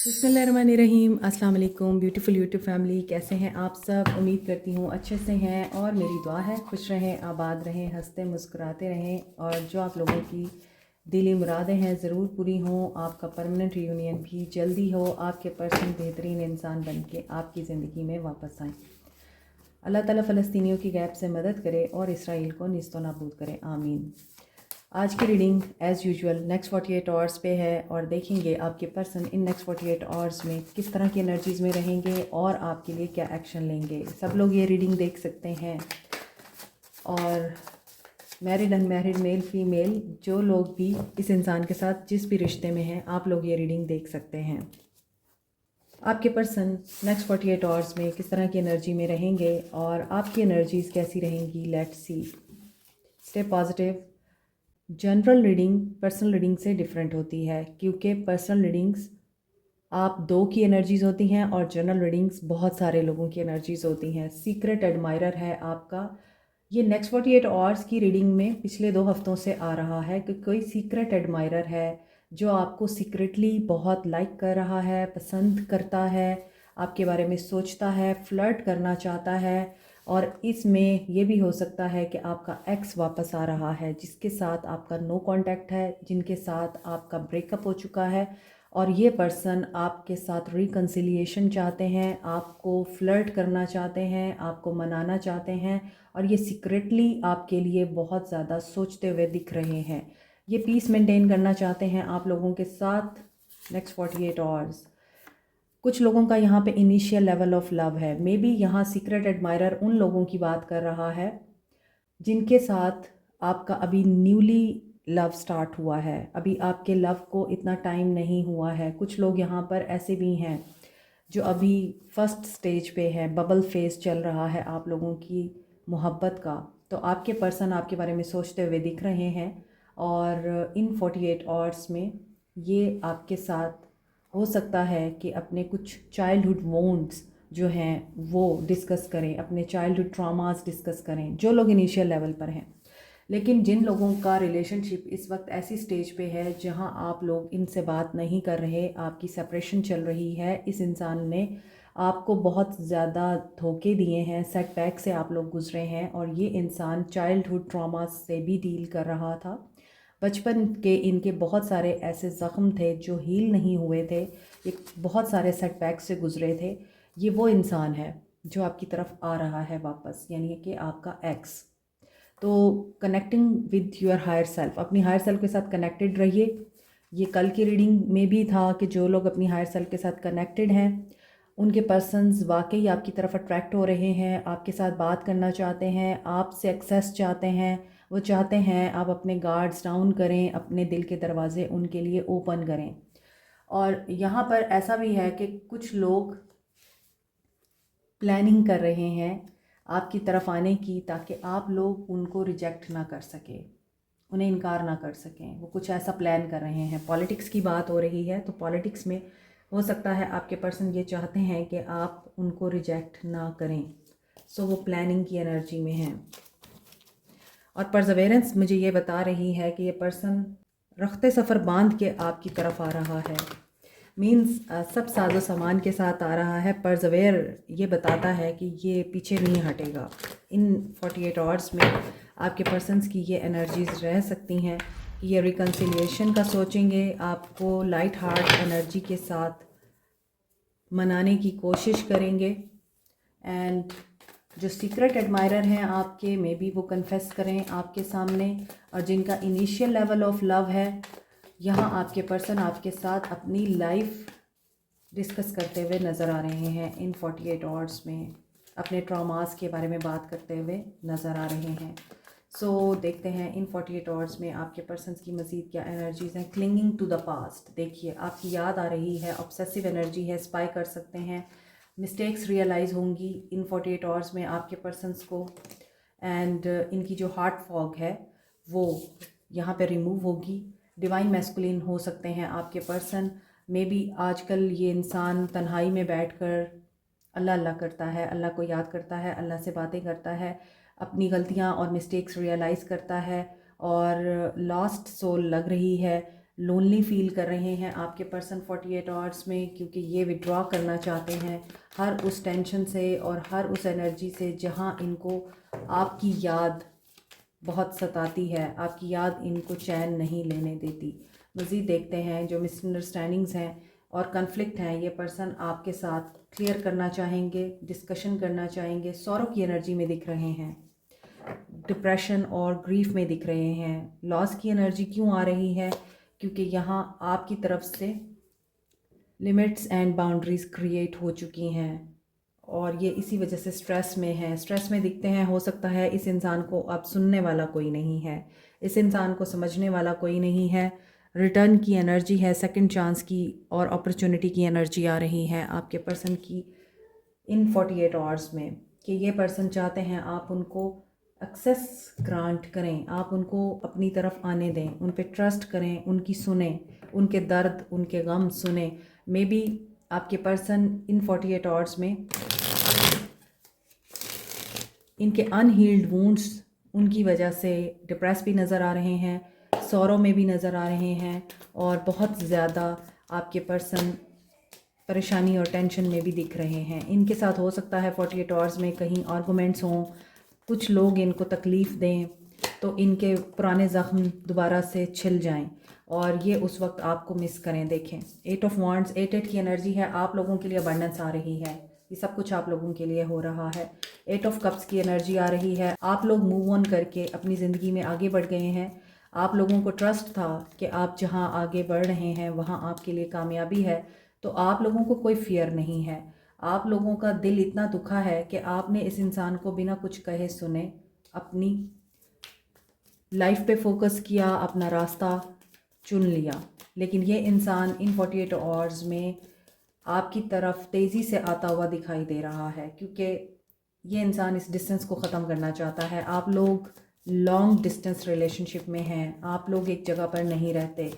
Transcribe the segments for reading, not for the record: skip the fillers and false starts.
बिस्मिल्लाहिर्रहमानिर्रहीम। अस्सलाम वालेकुम ब्यूटीफुल यूट्यूब फैमिली, कैसे हैं आप सब? उम्मीद करती हूँ अच्छे से हैं और मेरी दुआ है खुश रहें, आबाद रहें, हंसते मुस्कुराते रहें और जो आप लोगों की दिली मुरादें हैं ज़रूर पूरी हों। आपका परमानेंट रियूनियन भी जल्दी हो, आपके पर्सन बेहतरीन इंसान बन के आपकी ज़िंदगी में वापस आएँ। अल्लाह ताला फ़लस्तीनियों की गैब से मदद करे और इसराइल को निस्तो नाबूद करे, आमीन। आज की reading as usual next 48 hours पे है और देखेंगे आपके पर्सन इन नेक्स्ट 48 आवर्स में किस तरह की एनर्जीज़ में रहेंगे और आपके लिए क्या एक्शन लेंगे। सब लोग ये रीडिंग देख सकते हैं और मैरिड अनमैरिड मेल फीमेल जो लोग भी इस इंसान के साथ जिस भी रिश्ते में हैं, आप लोग ये रीडिंग देख सकते हैं। आपके पर्सन नेक्स्ट 48 आवर्स में किस तरह की एनर्जी में रहेंगे और आपकी एनर्जीज़ कैसी रहेंगी। Let's see. Stay positive. General reading personal reading से डिफरेंट होती है क्योंकि पर्सनल रीडिंग्स आप दो की एनर्जीज़ होती हैं और जनरल रीडिंग्स बहुत सारे लोगों की एनर्जीज़ होती हैं। सीक्रेट एडमायरर है आपका। ये नेक्स्ट 48 आवर्स की रीडिंग में पिछले 2 हफ्तों से आ रहा है कि कोई सीक्रेट एडमायरर है जो आपको सीक्रेटली बहुत लाइक कर रहा है, पसंद करता है, आपके बारे में सोचता है, फ्लर्ट करना चाहता है। और इसमें ये भी हो सकता है कि आपका एक्स वापस आ रहा है जिसके साथ आपका नो कांटेक्ट है, जिनके साथ आपका ब्रेकअप हो चुका है और ये पर्सन आपके साथ रिकन्सिलिएशन चाहते हैं, आपको फ्लर्ट करना चाहते हैं, आपको मनाना चाहते हैं और ये सीक्रेटली आपके लिए बहुत ज़्यादा सोचते हुए दिख रहे हैं। ये पीस मेंटेन करना चाहते हैं आप लोगों के साथ नेक्स्ट 48 आवर्स। कुछ लोगों का यहाँ पे इनिशियल लेवल ऑफ लव है। मे बी यहाँ सीक्रेट एडमायरर उन लोगों की बात कर रहा है जिनके साथ आपका अभी न्यूली लव स्टार्ट हुआ है, अभी आपके लव को इतना टाइम नहीं हुआ है। कुछ लोग यहाँ पर ऐसे भी हैं जो अभी फर्स्ट स्टेज पे है, बबल फेज चल रहा है आप लोगों की मोहब्बत का। तो आपके पर्सन आपके बारे में सोचते हुए दिख रहे हैं और इन 48 आवर्स में ये आपके साथ हो सकता है कि अपने कुछ चाइल्डहुड वोंड्स जो हैं वो डिस्कस करें, अपने चाइल्डहुड ट्रॉमास डिस्कस करें जो लोग इनिशियल लेवल पर हैं। लेकिन जिन लोगों का रिलेशनशिप इस वक्त ऐसी स्टेज पे है जहां आप लोग इनसे बात नहीं कर रहे, आपकी सेपरेशन चल रही है, इस इंसान ने आपको बहुत ज़्यादा धोखे दिए हैं, सेटबैक से आप लोग गुजरे हैं और ये इंसान चाइल्डहुड ट्रॉमा से भी डील कर रहा था। बचपन के इनके बहुत सारे ऐसे ज़ख्म थे जो हील नहीं हुए थे, ये बहुत सारे सेटबैक से गुजरे थे। ये वो इंसान है जो आपकी तरफ आ रहा है वापस, यानी कि आपका एक्स। तो connecting with your higher self, अपनी हायर सेल्फ के साथ कनेक्टेड रहिए। ये कल की रीडिंग में भी था कि जो लोग अपनी हायर सेल्फ के साथ कनेक्टेड हैं उनके पर्सन्स वाकई आपकी तरफ अट्रैक्ट हो रहे हैं, आपके साथ बात करना चाहते हैं, आपसे एक्सेस चाहते हैं। वो चाहते हैं आप अपने गार्ड्स डाउन करें, अपने दिल के दरवाज़े उनके लिए ओपन करें। और यहाँ पर ऐसा भी है कि कुछ लोग प्लानिंग कर रहे हैं आपकी तरफ आने की ताकि आप लोग उनको रिजेक्ट ना कर सकें, उन्हें इनकार ना कर सकें। वो कुछ ऐसा प्लान कर रहे हैं। पॉलिटिक्स की बात हो रही है तो पॉलिटिक्स में हो सकता है आपके पर्सन ये चाहते हैं कि आप उनको रिजेक्ट ना करें। सो वो प्लानिंग की एनर्जी में हैं और परसेवेरेंस मुझे ये बता रही है कि ये पर्सन रखते सफ़र बांध के आपकी तरफ आ रहा है। मीन्स सब साजो सामान के साथ आ रहा है। परजवेर ये बताता है कि ये पीछे नहीं हटेगा। इन 48 आवर्स में आपके पर्सन्स की ये एनर्जीज़ रह सकती हैं कि ये रिकन्सिलिएशन का सोचेंगे, आपको लाइट हार्ट एनर्जी के साथ मनाने की कोशिश करेंगे। एंड जो सीक्रेट एडमायरर हैं आपके, मे बी वो कन्फेस करें आपके सामने। और जिनका इनिशियल लेवल ऑफ लव है, यहाँ आपके पर्सन आपके साथ अपनी लाइफ डिस्कस करते हुए नज़र आ रहे हैं। इन 48 आवर्स में अपने ट्रॉमास के बारे में बात करते हुए नज़र आ रहे हैं। सो देखते हैं इन 48 आवर्स में आपके पर्सन्स की मज़ीद क्या एनर्जीज़ हैं। क्लिंगिंग टू द पास्ट, देखिए आपकी याद आ रही है, ऑब्सेसिव एनर्जी है, स्पाई कर सकते हैं। मिस्टेक्स रियलाइज़ होंगी इन 48 आवर्स में आपके पर्सन्स को। एंड इनकी जो हार्ट फॉग है वो यहाँ पे रिमूव होगी। डिवाइन मैस्कुलिन हो सकते हैं आपके पर्सन। मे बी आजकल ये इंसान तन्हाई में बैठकर अल्लाह अल्लाह करता है, अल्लाह को याद करता है, अल्लाह से बातें करता है, अपनी गलतियाँ और मिस्टेक्स रियलाइज़ करता है और लॉस्ट सोल लग रही है। लोनली फील कर रहे हैं आपके पर्सन 48 आवर्स में, क्योंकि ये विड्रॉ करना चाहते हैं हर उस टेंशन से और हर उस एनर्जी से जहां इनको आपकी याद बहुत सताती है, आपकी याद इनको चैन नहीं लेने देती। मज़ीद देखते हैं जो मिसअंडरस्टैंडिंग्स हैं और कन्फ्लिक्ट हैं, ये पर्सन आपके साथ क्लियर करना चाहेंगे, डिस्कशन करना चाहेंगे। सौरों की एनर्जी में दिख रहे हैं, डिप्रेशन और ग्रीफ में दिख रहे हैं। लॉस की एनर्जी क्यों आ रही है? क्योंकि यहाँ आपकी तरफ से लिमिट्स एंड बाउंड्रीज़ क्रिएट हो चुकी हैं और ये इसी वजह से स्ट्रेस में है। स्ट्रेस में दिखते हैं, हो सकता है इस इंसान को अब सुनने वाला कोई नहीं है, इस इंसान को समझने वाला कोई नहीं है। रिटर्न की एनर्जी है, सेकंड चांस की और अपॉर्चुनिटी की एनर्जी आ रही है आपके पर्सन की इन 48 आवर्स में, कि ये पर्सन चाहते हैं आप उनको एक्सेस ग्रांट करें, आप उनको अपनी तरफ आने दें, उन पे ट्रस्ट करें, उनकी सुने, उनके दर्द उनके गम सुने। मे बी आपके पर्सन इन 48 आवर्स में इनके अनहील्ड वुंड्स उनकी वजह से डिप्रेस भी नज़र आ रहे हैं, सौरों में भी नज़र आ रहे हैं और बहुत ज़्यादा आपके पर्सन परेशानी और टेंशन में भी दिख रहे हैं। इनके साथ हो सकता है 48 आवर्स में कहीं आर्गूमेंट्स हों, कुछ लोग इनको तकलीफ़ दें तो इनके पुराने ज़ख्म दोबारा से छिल जाएं और ये उस वक्त आपको मिस करें। देखें 8 ऑफ वांड्स, 8 की एनर्जी है, आप लोगों के लिए अबंडेंस आ रही है, ये सब कुछ आप लोगों के लिए हो रहा है। 8 ऑफ कप्स की एनर्जी आ रही है, आप लोग मूव ऑन करके अपनी ज़िंदगी में आगे बढ़ गए हैं। आप लोगों को ट्रस्ट था कि आप जहां आगे बढ़ रहे हैं वहां आपके लिए कामयाबी है, तो आप लोगों को कोई फियर नहीं है। आप लोगों का दिल इतना दुखा है कि आपने इस इंसान को बिना कुछ कहे सुने अपनी लाइफ पे फोकस किया, अपना रास्ता चुन लिया। लेकिन ये इंसान इन 48 आवर्स में आपकी तरफ तेज़ी से आता हुआ दिखाई दे रहा है, क्योंकि ये इंसान इस डिस्टेंस को ख़त्म करना चाहता है। आप लोग लॉन्ग डिस्टेंस रिलेशनशिप में हैं, आप लोग एक जगह पर नहीं रहते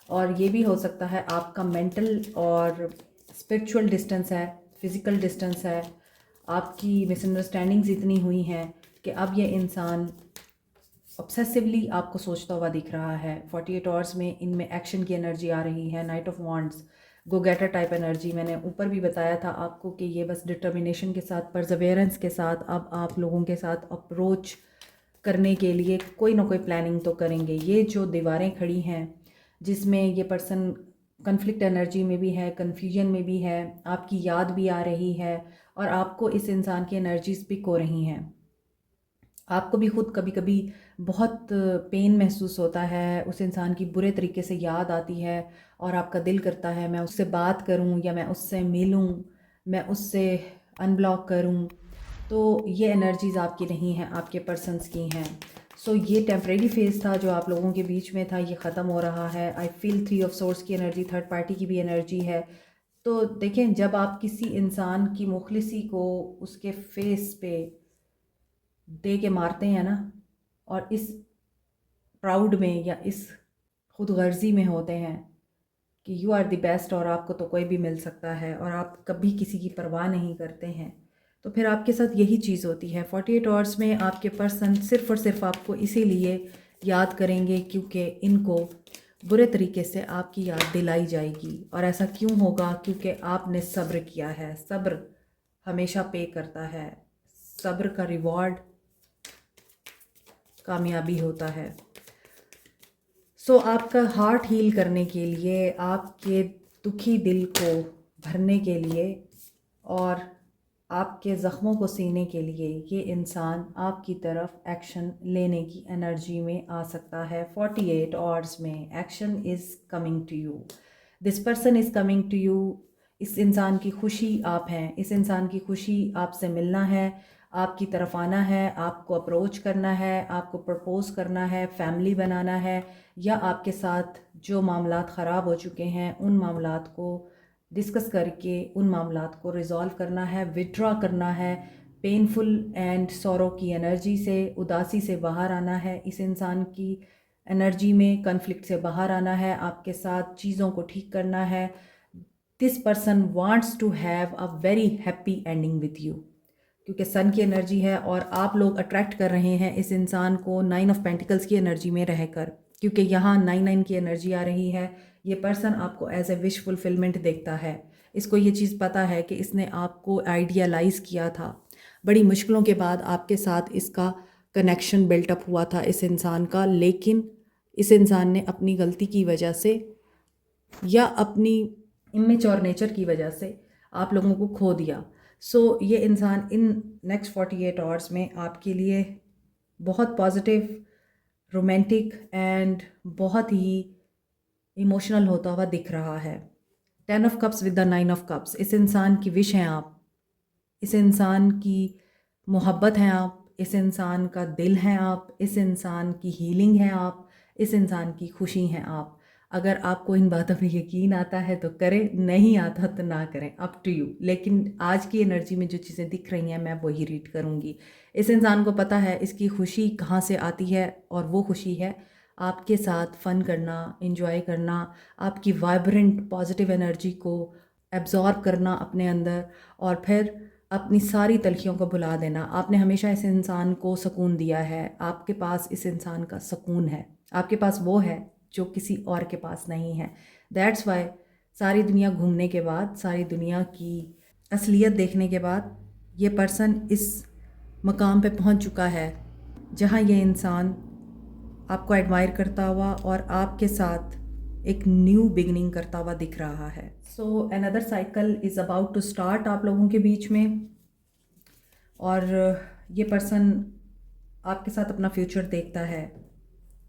और ये भी हो सकता है आपका मेंटल और स्पिरिचुअल डिस्टेंस है, फिज़िकल डिस्टेंस है। आपकी मिसअंडरस्टैंडिंग्स इतनी हुई हैं कि अब ये इंसान ऑब्सेसिवली आपको सोचता हुआ दिख रहा है। 48 आवर्स में इनमें एक्शन की एनर्जी आ रही है, knight of wands, go getter type energy. मैंने ऊपर भी बताया था आपको कि ये बस डिटर्मिनेशन के साथ, परसेवेरेंस के साथ अब आप लोगों के साथ अप्रोच करने के लिए कोई ना कोई प्लानिंग तो करेंगे। ये जो दीवारें खड़ी हैं जिसमें ये पर्सन कन्फ्लिक्ट एनर्जी में भी है, कन्फ्यूजन में भी है, आपकी याद भी आ रही है और आपको इस इंसान की एनर्जीज पिक हो रही हैं। आपको भी खुद कभी कभी बहुत पेन महसूस होता है, उस इंसान की बुरे तरीके से याद आती है और आपका दिल करता है मैं उससे बात करूं या मैं उससे मिलूं, मैं उससे अनब्लॉक करूं। तो ये एनर्जीज़ आपकी नहीं हैं, आपके पर्सन्स की हैं। सो ये टेम्परेरी फेज़ था जो आप लोगों के बीच में था, ये ख़त्म हो रहा है। आई फील 3 ऑफ सोर्स की एनर्जी, थर्ड पार्टी की भी एनर्जी है। तो देखें, जब आप किसी इंसान की मुखलिसी को उसके फेस पे दे के मारते हैं ना, और इस प्राउड में या इस खुद गर्जी में होते हैं कि यू आर द बेस्ट और आपको तो कोई भी मिल सकता है और आप कभी किसी की परवाह नहीं करते हैं, तो फिर आपके साथ यही चीज़ होती है। 48 आवर्स में आपके पर्सन सिर्फ़ और सिर्फ आपको इसीलिए याद करेंगे क्योंकि इनको बुरे तरीके से आपकी याद दिलाई जाएगी। और ऐसा क्यों होगा? क्योंकि आपने सब्र किया है। सब्र हमेशा पे करता है, सब्र का रिवॉर्ड कामयाबी होता है। सो आपका हार्ट हील करने के लिए, आपके दुखी दिल को भरने के लिए और आपके ज़ख्मों को सीने के लिए ये इंसान आपकी तरफ एक्शन लेने की एनर्जी में आ सकता है। 48 आवर्स में action is coming to you, this person is coming to you. इस इंसान की खुशी आप हैं, इस इंसान की खुशी आपसे मिलना है, आपकी तरफ आना है, आपको अप्रोच करना है, आपको प्रपोज़ करना है, फैमिली बनाना है, या आपके साथ जो मामलात ख़राब हो चुके हैं उन मामलात को डिस्कस करके उन मामलात को रिज़ॉल्व करना है, विड्रॉ करना है। पेनफुल एंड सौरों की एनर्जी से, उदासी से बाहर आना है, इस इंसान की एनर्जी में कन्फ्लिक्ट से बाहर आना है, आपके साथ चीज़ों को ठीक करना है। This person wants to have a very happy ending with you, क्योंकि सन की एनर्जी है और आप लोग अट्रैक्ट कर रहे हैं इस इंसान को 9 ऑफ पेंटिकल्स की एनर्जी में रहकर, क्योंकि यहाँ 9 की एनर्जी आ रही है। ये पर्सन आपको एज ए विश फुलफिलमेंट देखता है। इसको ये चीज़ पता है कि इसने आपको आइडियलाइज़ किया था, बड़ी मुश्किलों के बाद आपके साथ इसका कनेक्शन बिल्टअप हुआ था इस इंसान का, लेकिन इस इंसान ने अपनी गलती की वजह से या अपनी इमेच्योर नेचर की वजह से आप लोगों को खो दिया। सो ये इंसान इन नेक्स्ट 48 आवर्स में आपके लिए बहुत पॉजिटिव, रोमांटिक एंड बहुत ही इमोशनल होता हुआ दिख रहा है। 10 of cups with the 9 of cups, इस इंसान की विश हैं आप, इस इंसान की मोहब्बत हैं आप, इस इंसान का दिल हैं आप, इस इंसान की हीलिंग है आप, इस इंसान की खुशी हैं आप। अगर आपको इन बातों पे यकीन आता है तो करें, नहीं आता तो ना करें, अप टू यू। लेकिन आज की एनर्जी में जो चीज़ें दिख रही हैं मैं वही रीड करूँगी। इस इंसान को पता है इसकी खुशी कहाँ से आती है, और वो खुशी है आपके साथ फ़न करना, इंजॉय करना, आपकी वाइब्रेंट पॉजिटिव एनर्जी को एब्जॉर्ब करना अपने अंदर, और फिर अपनी सारी तलखियों को भुला देना। आपने हमेशा इस इंसान को सुकून दिया है, आपके पास इस इंसान का सुकून है, आपके पास वो है जो किसी और के पास नहीं है। दैट्स वाई सारी दुनिया घूमने के बाद, सारी दुनिया की असलियत देखने के बाद ये पर्सन इस मकाम पे पहुंच चुका है जहां ये इंसान आपको एडमायर करता हुआ और आपके साथ एक न्यू बिगनिंग करता हुआ दिख रहा है। So another cycle is about to start आप लोगों के बीच में, और ये पर्सन आपके साथ अपना फ्यूचर देखता है।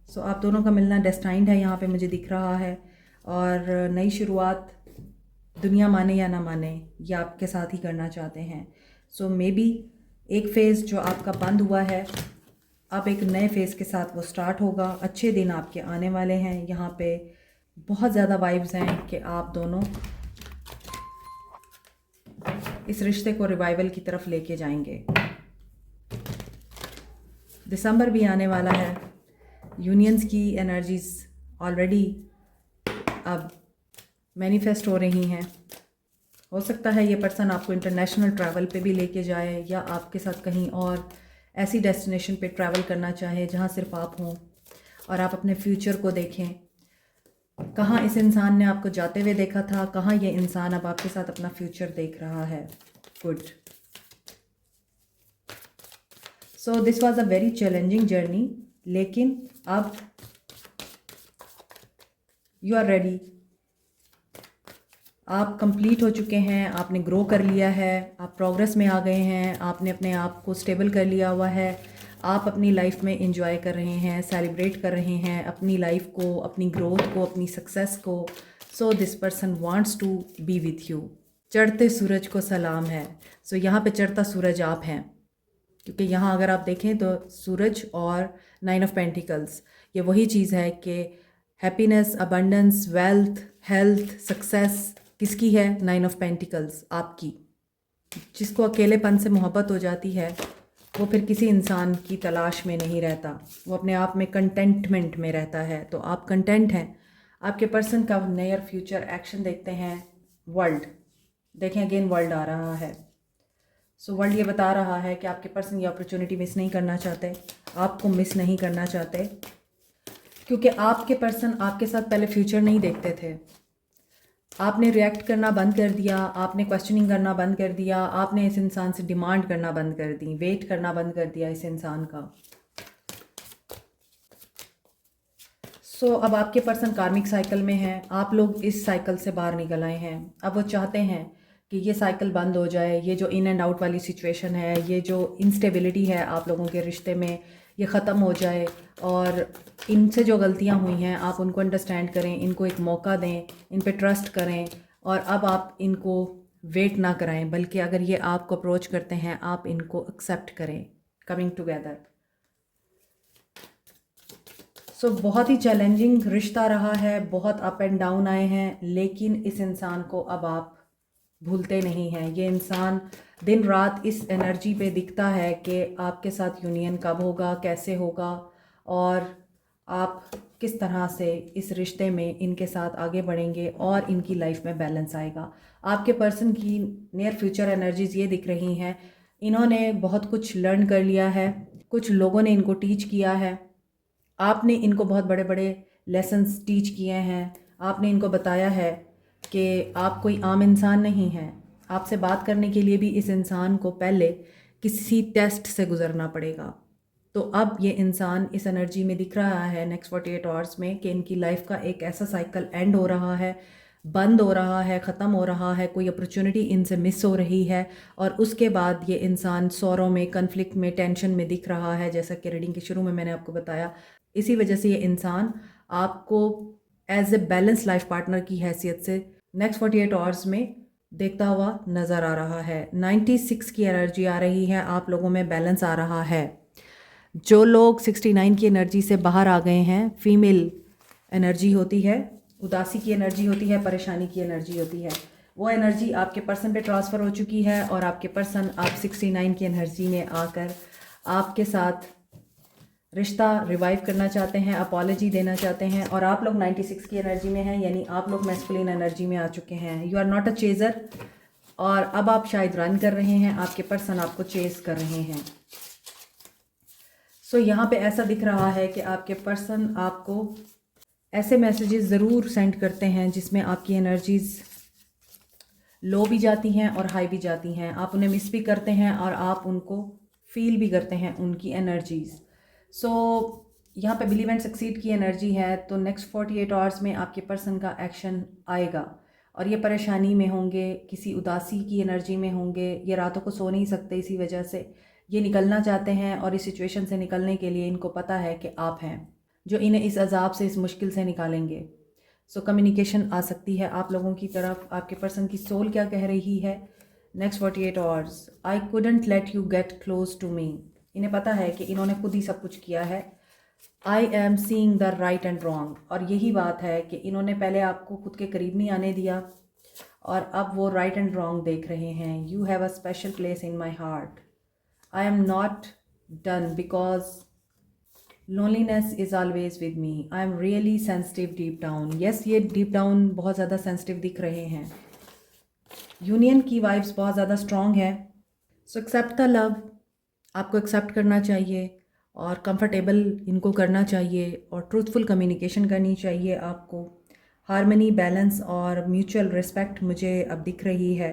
सो आप दोनों का मिलना डेस्टाइंड है यहाँ पे मुझे दिख रहा है, और नई शुरुआत दुनिया माने या ना माने ये आपके साथ ही करना चाहते हैं। सो मे बी एक फ़ेज़ जो आपका बंद हुआ है, अब एक नए फ़ेज़ के साथ वो स्टार्ट होगा। अच्छे दिन आपके आने वाले हैं। यहाँ पे बहुत ज़्यादा वाइब्स हैं कि आप दोनों इस रिश्ते को रिवाइवल की तरफ लेके जाएंगे। दिसंबर भी आने वाला है। यूनियंस की एनर्जीज ऑलरेडी अब मैनिफेस्ट हो रही हैं। हो सकता है ये पर्सन आपको इंटरनेशनल ट्रैवल पे भी लेके जाए, या आपके साथ कहीं और ऐसी डेस्टिनेशन पे ट्रैवल करना चाहे जहाँ सिर्फ आप हों और आप अपने फ्यूचर को देखें। कहाँ इस इंसान ने आपको जाते हुए देखा था, कहाँ ये इंसान अब आपके साथ अपना फ्यूचर देख रहा है। Good. So this was a very challenging journey, लेकिन अब यू आर रेडी। आप कंप्लीट हो चुके हैं, आपने ग्रो कर लिया है, आप प्रोग्रेस में आ गए हैं, आपने अपने आप को स्टेबल कर लिया हुआ है, आप अपनी लाइफ में इंजॉय कर रहे हैं, सेलिब्रेट कर रहे हैं अपनी लाइफ को, अपनी ग्रोथ को, अपनी सक्सेस को। So this person wants to be with you. चढ़ते सूरज को सलाम है। सो यहाँ पे चढ़ता सूरज आप हैं, क्योंकि यहाँ अगर आप देखें तो सूरज और 9 ऑफ पेंटिकल्स ये वही चीज़ है कि happiness, abundance, wealth, health, success किसकी है? 9 ऑफ पेंटिकल्स आपकी। जिसको अकेलेपन से मोहब्बत हो जाती है वो फिर किसी इंसान की तलाश में नहीं रहता, वो अपने आप में कंटेंटमेंट में रहता है। तो आप कंटेंट हैं। आपके पर्सन का नियर फ्यूचर एक्शन देखते हैं। वर्ल्ड देखें, अगेन वर्ल्ड आ रहा है। सो वर्ल्ड ये बता रहा है कि आपके पर्सन ये अपॉर्चुनिटी मिस नहीं करना चाहते, आपको मिस नहीं करना चाहते, क्योंकि आपके पर्सन आपके साथ पहले फ्यूचर नहीं देखते थे। आपने रिएक्ट करना बंद कर दिया, आपने क्वेश्चनिंग करना बंद कर दिया, आपने इस इंसान से डिमांड करना बंद कर दी, वेट करना बंद कर दिया इस इंसान का। सो अब आपके पर्सन कार्मिक साइकिल में हैं, आप लोग इस साइकिल से बाहर निकल आए हैं। अब वो चाहते हैं कि ये साइकिल बंद हो जाए, ये जो इन एंड आउट वाली सिचुएशन है, ये जो इंस्टेबिलिटी है आप लोगों के रिश्ते में, ये ख़त्म हो जाए, और इनसे जो गलतियां हुई हैं आप उनको अंडरस्टैंड करें, इनको एक मौका दें, इन पे ट्रस्ट करें, और अब आप इनको वेट ना कराएं, बल्कि अगर ये आपको अप्रोच करते हैं आप इनको एक्सेप्ट करें। Coming together. सो बहुत ही चैलेंजिंग रिश्ता रहा है, बहुत अप एंड डाउन आए हैं, लेकिन इस इंसान को अब आप भूलते नहीं हैं। ये इंसान दिन रात इस एनर्जी पे दिखता है कि आपके साथ यूनियन कब होगा, कैसे होगा, और आप किस तरह से इस रिश्ते में इनके साथ आगे बढ़ेंगे और इनकी लाइफ में बैलेंस आएगा। आपके पर्सन की नियर फ्यूचर एनर्जीज़ ये दिख रही हैं, इन्होंने बहुत कुछ लर्न कर लिया है, कुछ लोगों ने इनको टीच किया है, आपने इनको बहुत बड़े बड़े लेसन्स टीच किए हैं, आपने इनको बताया है कि आप कोई आम इंसान नहीं हैं। आपसे बात करने के लिए भी इस इंसान को पहले किसी टेस्ट से गुज़रना पड़ेगा। तो अब ये इंसान इस एनर्जी में दिख रहा है नेक्स्ट 48 आवर्स में कि इनकी लाइफ का एक ऐसा साइकिल एंड हो रहा है, बंद हो रहा है, ख़त्म हो रहा है, कोई अपॉर्चुनिटी इनसे मिस हो रही है और उसके बाद ये इंसान सौरों में, कन्फ्लिक्ट में, टेंशन में दिख रहा है, जैसा कि रीडिंग के शुरू में मैंने आपको बताया। इसी वजह से ये इंसान आपको as a balance life partner की हैसियत से नेक्स्ट 48 आवर्स में देखता हुआ नज़र आ रहा है। 96 की एनर्जी आ रही है, आप लोगों में बैलेंस आ रहा है। जो लोग 69 की एनर्जी से बाहर आ गए हैं, फीमेल एनर्जी होती है, उदासी की एनर्जी होती है, परेशानी की एनर्जी होती है, वो एनर्जी आपके पर्सन पे ट्रांसफ़र हो चुकी है और आपके पर्सन आप 69 की एनर्जी में आकर आपके साथ रिश्ता रिवाइव करना चाहते हैं, अपॉलॉजी देना चाहते हैं और आप लोग 96 की एनर्जी में हैं, यानी आप लोग मैस्कुलिन एनर्जी में आ चुके हैं। You are not a chaser और अब आप शायद रन कर रहे हैं, आपके पर्सन आपको चेज़ कर रहे हैं। सो यहाँ पे ऐसा दिख रहा है कि आपके पर्सन आपको ऐसे मैसेजेस ज़रूर सेंड करते हैं जिसमें आपकी एनर्जीज़ लो भी जाती हैं और हाई भी जाती हैं। आप उन्हें मिस भी करते हैं और आप उनको फील भी करते हैं, उनकी एनर्जीज़। सो यहाँ पे बिलीव एंड सक्सीड की एनर्जी है, तो नेक्स्ट 48 आवर्स में आपके पर्सन का एक्शन आएगा और ये परेशानी में होंगे, किसी उदासी की एनर्जी में होंगे, ये रातों को सो नहीं सकते, इसी वजह से ये निकलना चाहते हैं और इस सिचुएशन से निकलने के लिए इनको पता है कि आप हैं जो इन्हें इस अजाब से, इस मुश्किल से निकालेंगे। सो कम्युनिकेशन आ सकती है आप लोगों की तरफ। आपके पर्सन की सोल क्या कह रही है next 48 hours? I couldn't let you get close to me. इन्हें पता है कि इन्होंने खुद ही सब कुछ किया है। I am seeing the right and wrong, और यही बात है कि इन्होंने पहले आपको खुद के करीब नहीं आने दिया और अब वो राइट एंड रॉन्ग देख रहे हैं। You have a special place in my heart. I am not done because loneliness is always with me. I am really sensitive deep down. Yes, ये डीप डाउन बहुत ज़्यादा सेंसिटिव दिख रहे हैं। Union की वाइब्स बहुत ज़्यादा स्ट्रॉन्ग है। सो एक्सेप्ट द लव, आपको एक्सेप्ट करना चाहिए और कंफर्टेबल इनको करना चाहिए और ट्रूथफुल कम्युनिकेशन करनी चाहिए आपको। हार्मनी, बैलेंस और म्यूचुअल रिस्पेक्ट मुझे अब दिख रही है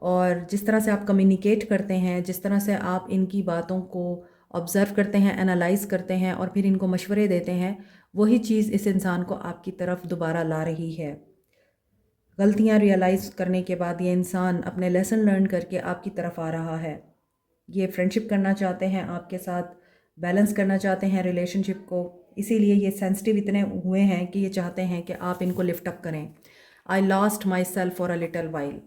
और जिस तरह से आप कम्युनिकेट करते हैं, जिस तरह से आप इनकी बातों को ऑब्ज़र्व करते हैं, एनालाइज करते हैं और फिर इनको मशवरे देते हैं, वही चीज़ इस इंसान को आपकी तरफ दोबारा ला रही है। गलतियाँ रियलाइज़ करने के बाद ये इंसान अपने लेसन लर्न करके आपकी तरफ आ रहा है। ये फ्रेंडशिप करना चाहते हैं आपके साथ, बैलेंस करना चाहते हैं रिलेशनशिप को, इसीलिए ये सेंसिटिव इतने हुए हैं कि ये चाहते हैं कि आप इनको लिफ्ट अप करें। I lost my self for a little while.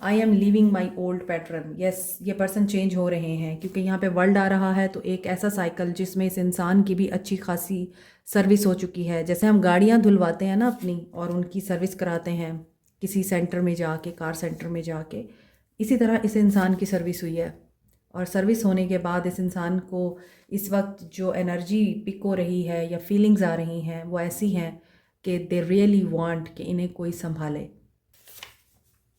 I am leaving my old pattern. Yes, ये पर्सन चेंज हो रहे हैं क्योंकि यहाँ पे वर्ल्ड आ रहा है, तो एक ऐसा साइकिल जिसमें इस इंसान की भी अच्छी खासी सर्विस हो चुकी है। जैसे हम गाड़ियाँ धुलवाते हैं ना अपनी और उनकी सर्विस कराते हैं किसी सेंटर में जाके, कार सेंटर में जाके, इसी तरह इस इंसान की सर्विस हुई है और सर्विस होने के बाद इस इंसान को इस वक्त जो एनर्जी पिक हो रही है या फीलिंग्स आ रही हैं वो ऐसी हैं कि दे रियली वांट कि इन्हें कोई संभाले।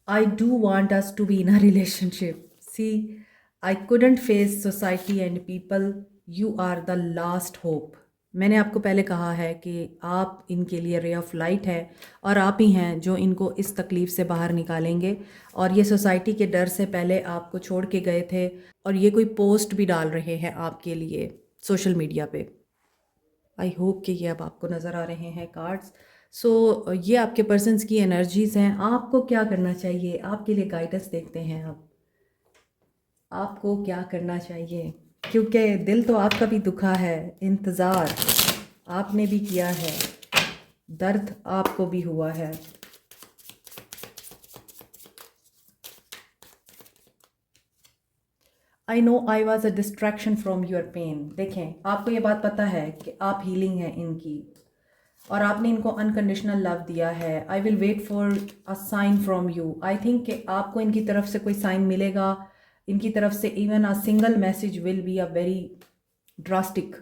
I do want us to be in a relationship. See, I couldn't face society and people. You are the last hope. मैंने आपको पहले कहा है कि आप इनके लिए रे ऑफ लाइट है और आप ही हैं जो इनको इस तकलीफ़ से बाहर निकालेंगे। और ये सोसाइटी के डर से पहले आपको छोड़ के गए थे और ये कोई पोस्ट भी डाल रहे हैं आपके लिए सोशल मीडिया पे। आई होप कि ये अब आपको नज़र आ रहे हैं कार्ड्स। सो ये आपके पर्सन्स की एनर्जीज़ हैं। आपको क्या करना चाहिए, आपके लिए गाइडेंस देखते हैं अब आपको क्या करना चाहिए, क्योंकि दिल तो आपका भी दुखा है, इंतज़ार आपने भी किया है, दर्द आपको भी हुआ है। I know I was a distraction from your pain. देखें, आपको ये बात पता है कि आप हीलिंग हैं इनकी और आपने इनको अनकंडीशनल लव दिया है। I will wait for a sign from you. I think कि आपको इनकी तरफ से कोई साइन मिलेगा, इनकी तरफ से even a single message will be a very drastic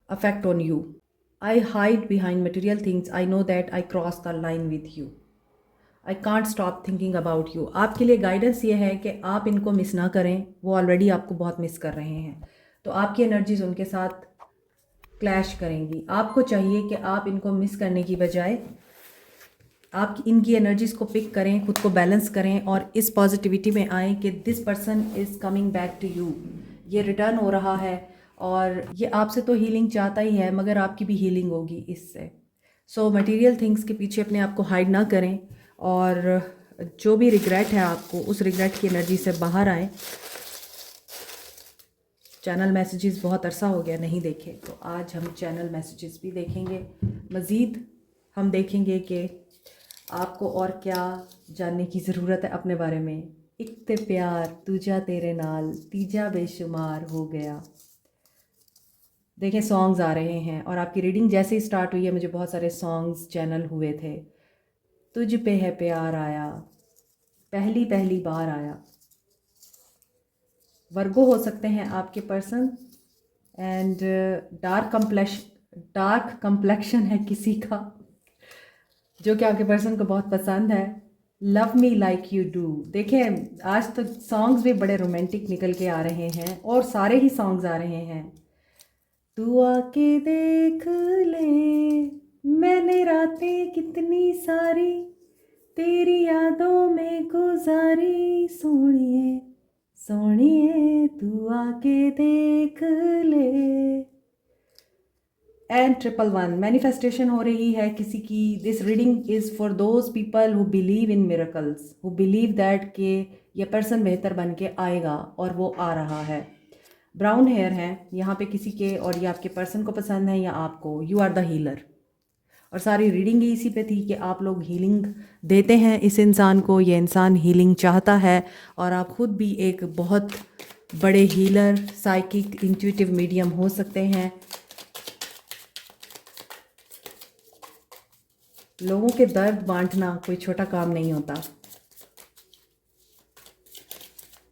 affect on you. I hide behind material things. I know that I cross the line with you. I can't stop thinking about you. आपके लिए guidance ये है कि आप इनको miss ना करें, वो ऑलरेडी आपको बहुत मिस कर रहे हैं। तो आपकी एनर्जीज उनके साथ क्लैश करेंगी। आपको चाहिए कि आप इनको मिस करने की बजाय आप इनकी एनर्जीज़ को पिक करें, खुद को बैलेंस करें और इस पॉजिटिविटी में आएँ कि this person is coming back to you, ये रिटर्न हो रहा है और ये आपसे तो हीलिंग चाहता ही है, मगर आपकी भी हीलिंग होगी इससे। सो मटेरियल थिंग्स के पीछे अपने आप को हाइड ना करें और जो भी रिग्रेट है आपको, उस रिग्रेट की एनर्जी से बाहर आएँ। चैनल मैसेजेस बहुत अरसा हो गया नहीं देखे, तो आज हम चैनल मैसेजेस भी देखेंगे। मज़ीद हम देखेंगे कि आपको और क्या जानने की ज़रूरत है अपने बारे में। एक ते प्यार तुझा तेरे नाल तीजा बेशुमार हो गया। देखें सॉन्ग्स आ रहे हैं और आपकी रीडिंग जैसे ही स्टार्ट हुई है मुझे बहुत सारे सॉन्ग्स चैनल हुए थे। तुझ पे है प्यार आया, पहली पहली बार आया। वर्गो हो सकते हैं आपके पर्सन एंड डार्क कम्प्लेक्शन है किसी का जो कि आपके पर्सन को बहुत पसंद है। Love me like you do. देखें आज तो सॉन्ग्स भी बड़े रोमांटिक निकल के आ रहे हैं और सारे ही सॉन्ग्स आ रहे हैं। तू आके देख ले मैंने रातें कितनी सारी तेरी यादों में गुजारी, सोनिए सोनिए तू आके देख ले। एंड 111 मैनिफेस्टेशन हो रही है किसी की। This reading is for those people who believe in miracles, who believe that कि ये पर्सन बेहतर बन के आएगा और वो आ रहा है। ब्राउन हेयर है यहाँ पे किसी के और ये आपके पर्सन को पसंद है या आपको। यू आर द हीलर और सारी रीडिंग ही इसी पे थी कि आप लोग हीलिंग देते हैं इस इंसान को, ये इंसान हीलिंग चाहता है और आप खुद भी एक बहुत बड़े हीलर, साइकिक, इंट्यूटिव मीडियम हो सकते हैं। लोगों के दर्द बांटना कोई छोटा काम नहीं होता।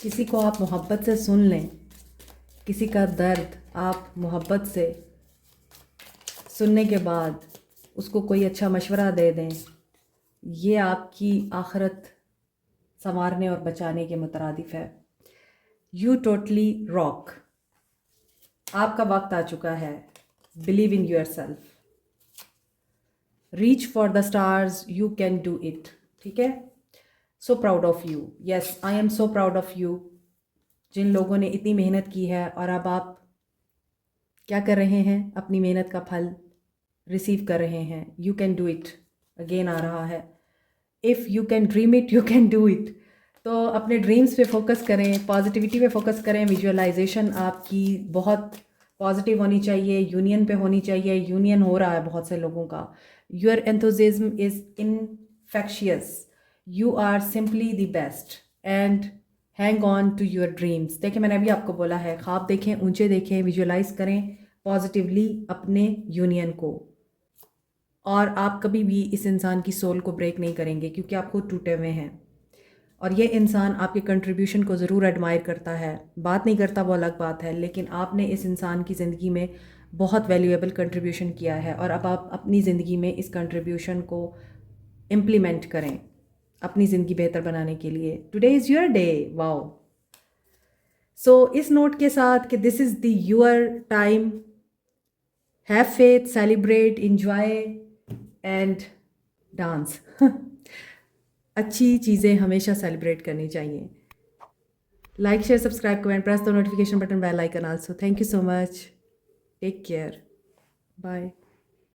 किसी को आप मोहब्बत से सुन लें, किसी का दर्द आप मोहब्बत से सुनने के बाद उसको कोई अच्छा मशवरा दे दें, ये आपकी आखिरत संवारने और बचाने के मुतरादिफ है। You totally rock. आपका वक्त आ चुका है। Believe in yourself, reach for the stars, you can do it. ठीक है। So proud of you. Yes, I am so proud of you. जिन लोगों ने इतनी मेहनत की है और अब आप क्या कर रहे हैं, अपनी मेहनत का फल रिसीव कर रहे हैं। You can do it. Again आ रहा है, if you can dream it you can do it. तो अपने ड्रीम्स पे फोकस करें, पॉजिटिविटी पे फोकस करें। विजुअलाइजेशन आपकी बहुत पॉजिटिव होनी चाहिए, यूनियन पे होनी चाहिए। यूनियन हो रहा है बहुत से लोगों का। Your enthusiasm is infectious. You are simply the best and hang on to your dreams. देखिए मैंने अभी आपको बोला है, ख्वाब देखें, ऊंचे देखें, विजुअलाइज करें पॉजिटिवली अपने यूनियन को और आप कभी भी इस इंसान की सोल को ब्रेक नहीं करेंगे क्योंकि आप खुद टूटे हुए हैं और ये इंसान आपके कंट्रीब्यूशन को ज़रूर एडमायर करता है। बात नहीं करता वो अलग बात है, लेकिन आपने इस इंसान की ज़िंदगी में बहुत वैल्यूएबल कंट्रीब्यूशन किया है और अब आप अपनी ज़िंदगी में इस कंट्रीब्यूशन को इम्प्लीमेंट करें अपनी ज़िंदगी बेहतर बनाने के लिए। Today is your day. Wow. So इस नोट के साथ कि this is the your time, have faith, celebrate, enjoy and dance. अच्छी चीज़ें हमेशा सेलिब्रेट करनी चाहिए। Like, share, subscribe, comment, press the notification button, bell icon also. Thank you so much. Take care. Bye.